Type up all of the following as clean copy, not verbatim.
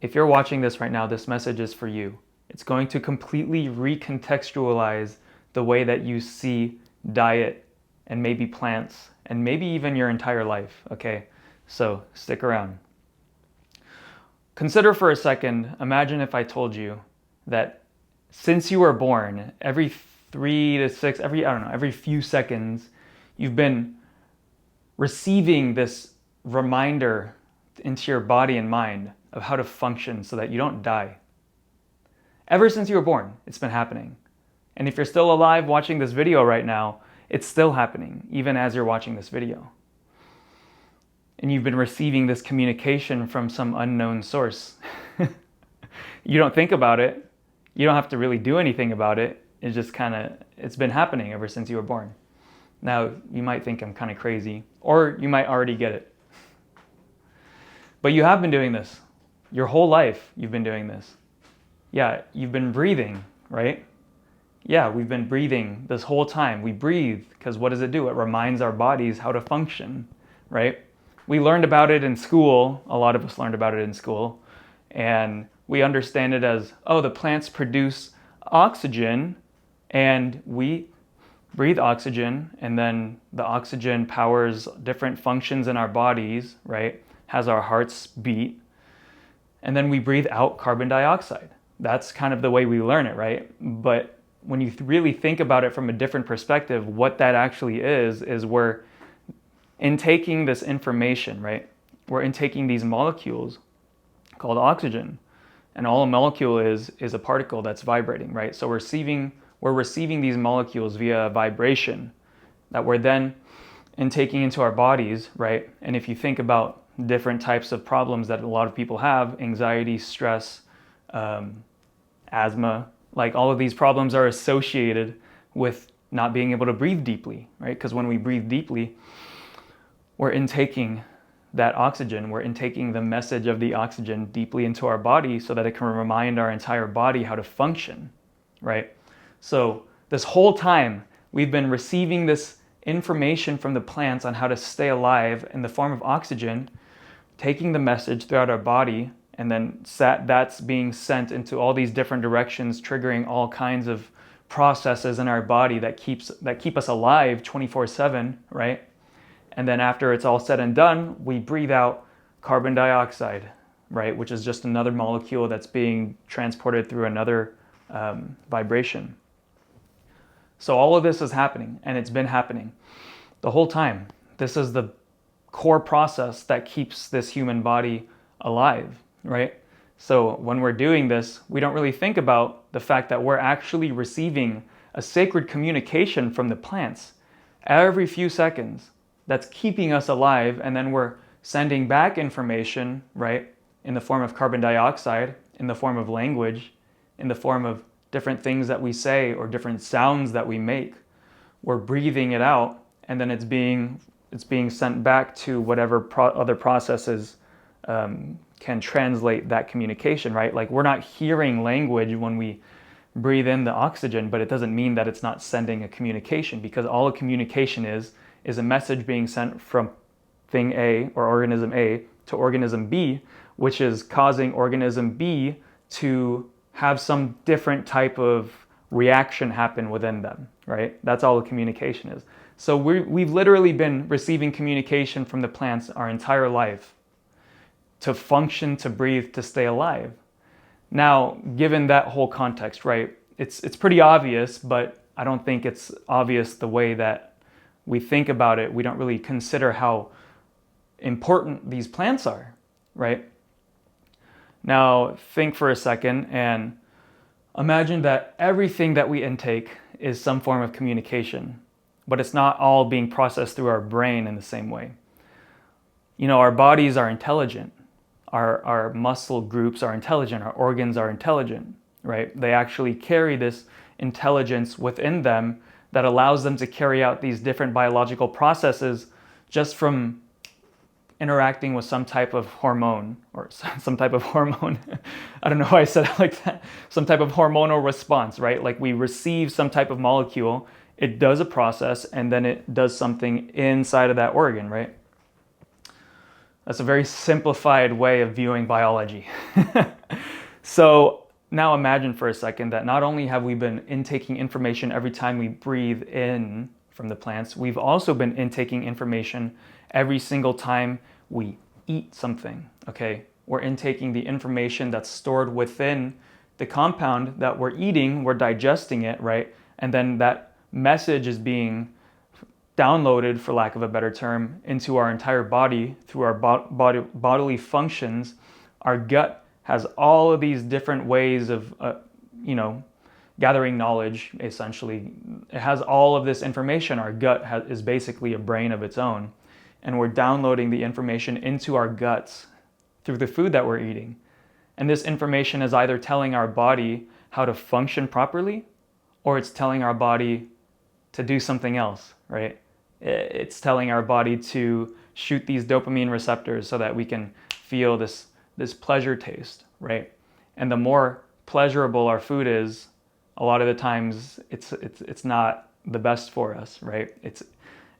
if you're watching this right now, this message is for you. It's going to completely recontextualize the way that you see diet and maybe plants and maybe even your entire life, okay? So stick around. Consider for a second, imagine if I told you that since you were born, every 3 to 6, every few seconds, you've been receiving this reminder into your body and mind of how to function so that you don't die. Ever since you were born, it's been happening. And if you're still alive watching this video right now, it's still happening, even as you're watching this video. And you've been receiving this communication from some unknown source. You don't think about it. You don't have to really do anything about it. It's just it's been happening ever since you were born. Now, you might think I'm kind of crazy, or you might already get it. But you have been doing this. Your whole life, you've been doing this. Yeah, you've been breathing, right? Yeah, we've been breathing this whole time. We breathe because what does it do? It reminds our bodies how to function, right? We learned about it in school. A lot of us learned about it in school. And we understand it as, oh, the plants produce oxygen and we breathe oxygen, and then the oxygen powers different functions in our bodies, right? Has our hearts beat. And then we breathe out carbon dioxide. That's kind of the way we learn it, right? But when you really think about it from a different perspective, what that actually is we're intaking this information, right? We're intaking these molecules called oxygen. And all a molecule is a particle that's vibrating, right? So we're receiving these molecules via vibration that we're then intaking into our bodies, right? And if you think about different types of problems that a lot of people have, anxiety, stress, asthma, like all of these problems are associated with not being able to breathe deeply, right? Because when we breathe deeply, we're intaking that oxygen, we're intaking the message of the oxygen deeply into our body so that it can remind our entire body how to function, right? So this whole time, we've been receiving this information from the plants on how to stay alive in the form of oxygen, taking the message throughout our body, and then that's being sent into all these different directions, triggering all kinds of processes in our body that keep us alive 24/7, right? And then after it's all said and done, we breathe out carbon dioxide, right? Which is just another molecule that's being transported through another vibration. So all of this is happening, and it's been happening the whole time. This is the core process that keeps this human body alive, right? So when we're doing this, we don't really think about the fact that we're actually receiving a sacred communication from the plants every few seconds that's keeping us alive, and then we're sending back information, right, in the form of carbon dioxide, in the form of language, in the form of different things that we say or different sounds that we make. We're breathing it out, and then it's being sent back to whatever other processes can translate that communication, right? Like we're not hearing language when we breathe in the oxygen, but it doesn't mean that it's not sending a communication, because all a communication is a message being sent from thing A or organism A to organism B, which is causing organism B to have some different type of reaction happen within them, right? That's all a communication is. So we've literally been receiving communication from the plants our entire life to function, to breathe, to stay alive. Now, given that whole context, right, it's pretty obvious, but I don't think it's obvious the way that we think about it. We don't really consider how important these plants are, right? Now, think for a second and imagine that everything that we intake is some form of communication, but it's not all being processed through our brain in the same way. You know, our bodies are intelligent. Our muscle groups are intelligent. Our organs are intelligent, right? They actually carry this intelligence within them that allows them to carry out these different biological processes just from interacting with some type of hormone or some type of hormone. I don't know why I said it like that. Some type of hormonal response, right? Like we receive some type of molecule, it does a process, and then it does something inside of that organ, right? That's a very simplified way of viewing biology. So now imagine for a second that not only have we been intaking information every time we breathe in from the plants, we've also been intaking information every single time we eat something, okay? We're intaking the information that's stored within the compound that we're eating, we're digesting it, right? And then that message is being downloaded, for lack of a better term, into our entire body through our bodily functions. Our gut has all of these different ways of, gathering knowledge, essentially. It has all of this information. Our gut is basically a brain of its own. And we're downloading the information into our guts through the food that we're eating. And this information is either telling our body how to function properly, or it's telling our body to do something else, right? It's telling our body to shoot these dopamine receptors so that we can feel this pleasure taste, right? And the more pleasurable our food is, a lot of the times it's not the best for us, right? It's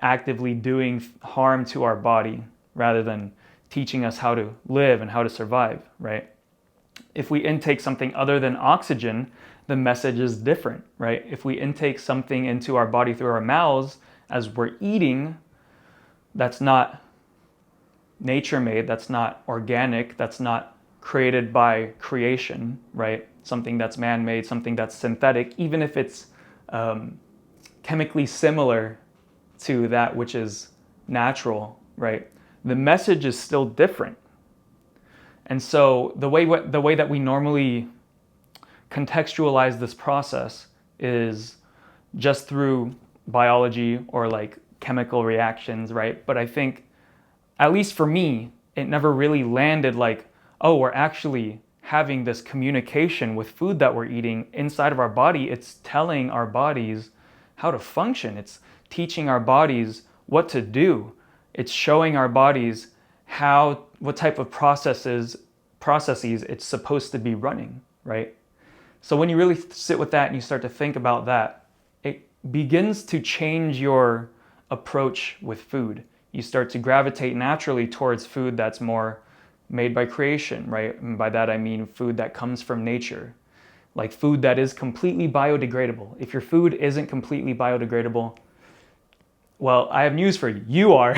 actively doing harm to our body rather than teaching us how to live and how to survive, right? If we intake something other than oxygen, the message is different, right? If we intake something into our body through our mouths as we're eating, that's not nature-made, that's not organic, that's not created by creation, right? Something that's man-made, something that's synthetic, even if it's chemically similar to that which is natural, right? The message is still different. And so the way that we normally contextualize this process is just through biology or like chemical reactions, right? But I think, at least for me, it never really landed like, oh, we're actually having this communication with food that we're eating inside of our body. It's telling our bodies how to function. It's teaching our bodies what to do. It's showing our bodies what type of processes it's supposed to be running, right? So when you really sit with that and you start to think about that, it begins to change your approach with food. You start to gravitate naturally towards food that's more made by creation, right? And by that I mean food that comes from nature, like food that is completely biodegradable. If your food isn't completely biodegradable, well, I have news for you. You are.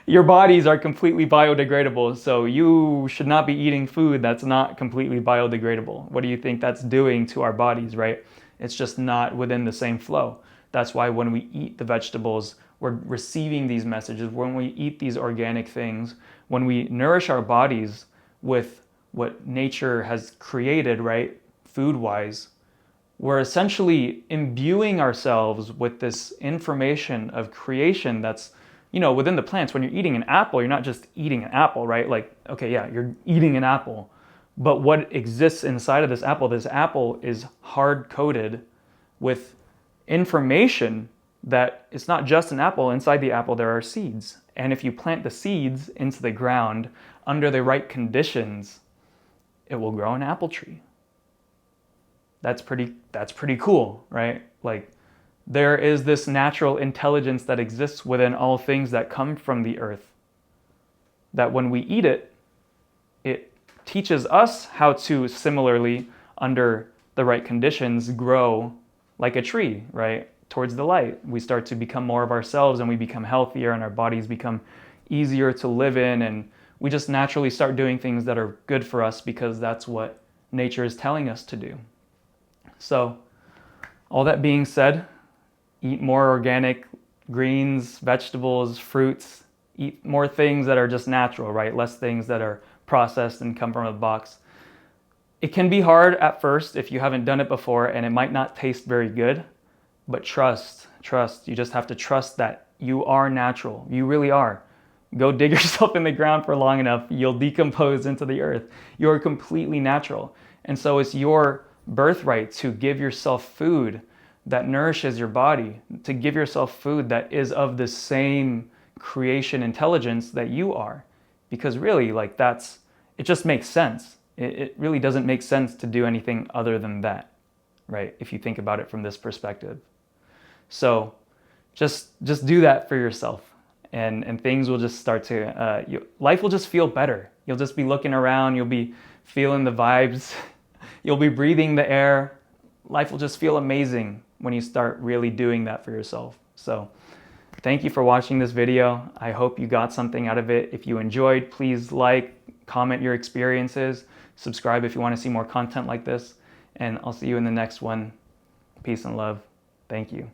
Your bodies are completely biodegradable, so you should not be eating food that's not completely biodegradable. What do you think that's doing to our bodies, right? It's just not within the same flow. That's why when we eat the vegetables, we're receiving these messages. When we eat these organic things, when we nourish our bodies with what nature has created, right, food-wise, we're essentially imbuing ourselves with this information of creation that's, within the plants. When you're eating an apple, you're not just eating an apple, right? Like, okay, yeah, you're eating an apple. But what exists inside of this apple is hard-coded with information that it's not just an apple. Inside the apple, there are seeds. And if you plant the seeds into the ground under the right conditions, it will grow an apple tree. That's pretty cool, right? Like, there is this natural intelligence that exists within all things that come from the earth, that when we eat it, it teaches us how to similarly, under the right conditions, grow like a tree, right? Towards the light. We start to become more of ourselves and we become healthier and our bodies become easier to live in, and we just naturally start doing things that are good for us because that's what nature is telling us to do. So, all that being said, eat more organic greens, vegetables, fruits, eat more things that are just natural, right? Less things that are processed and come from a box. It can be hard at first if you haven't done it before, and it might not taste very good, but trust. You just have to trust that you are natural. You really are. Go dig yourself in the ground for long enough, you'll decompose into the earth. You're completely natural. And so it's your birthright to give yourself food that nourishes your body, to give yourself food that is of the same creation intelligence that you are. Because really, like, it just makes sense. It really doesn't make sense to do anything other than that, right? If you think about it from this perspective. So just do that for yourself. and things will just start to, life will just feel better. You'll just be looking around, you'll be feeling the vibes, you'll be breathing the air. Life will just feel amazing when you start really doing that for yourself. So thank you for watching this video. I hope you got something out of it. If you enjoyed, please like, comment your experiences, subscribe if you want to see more content like this, and I'll see you in the next one. Peace and love. Thank you.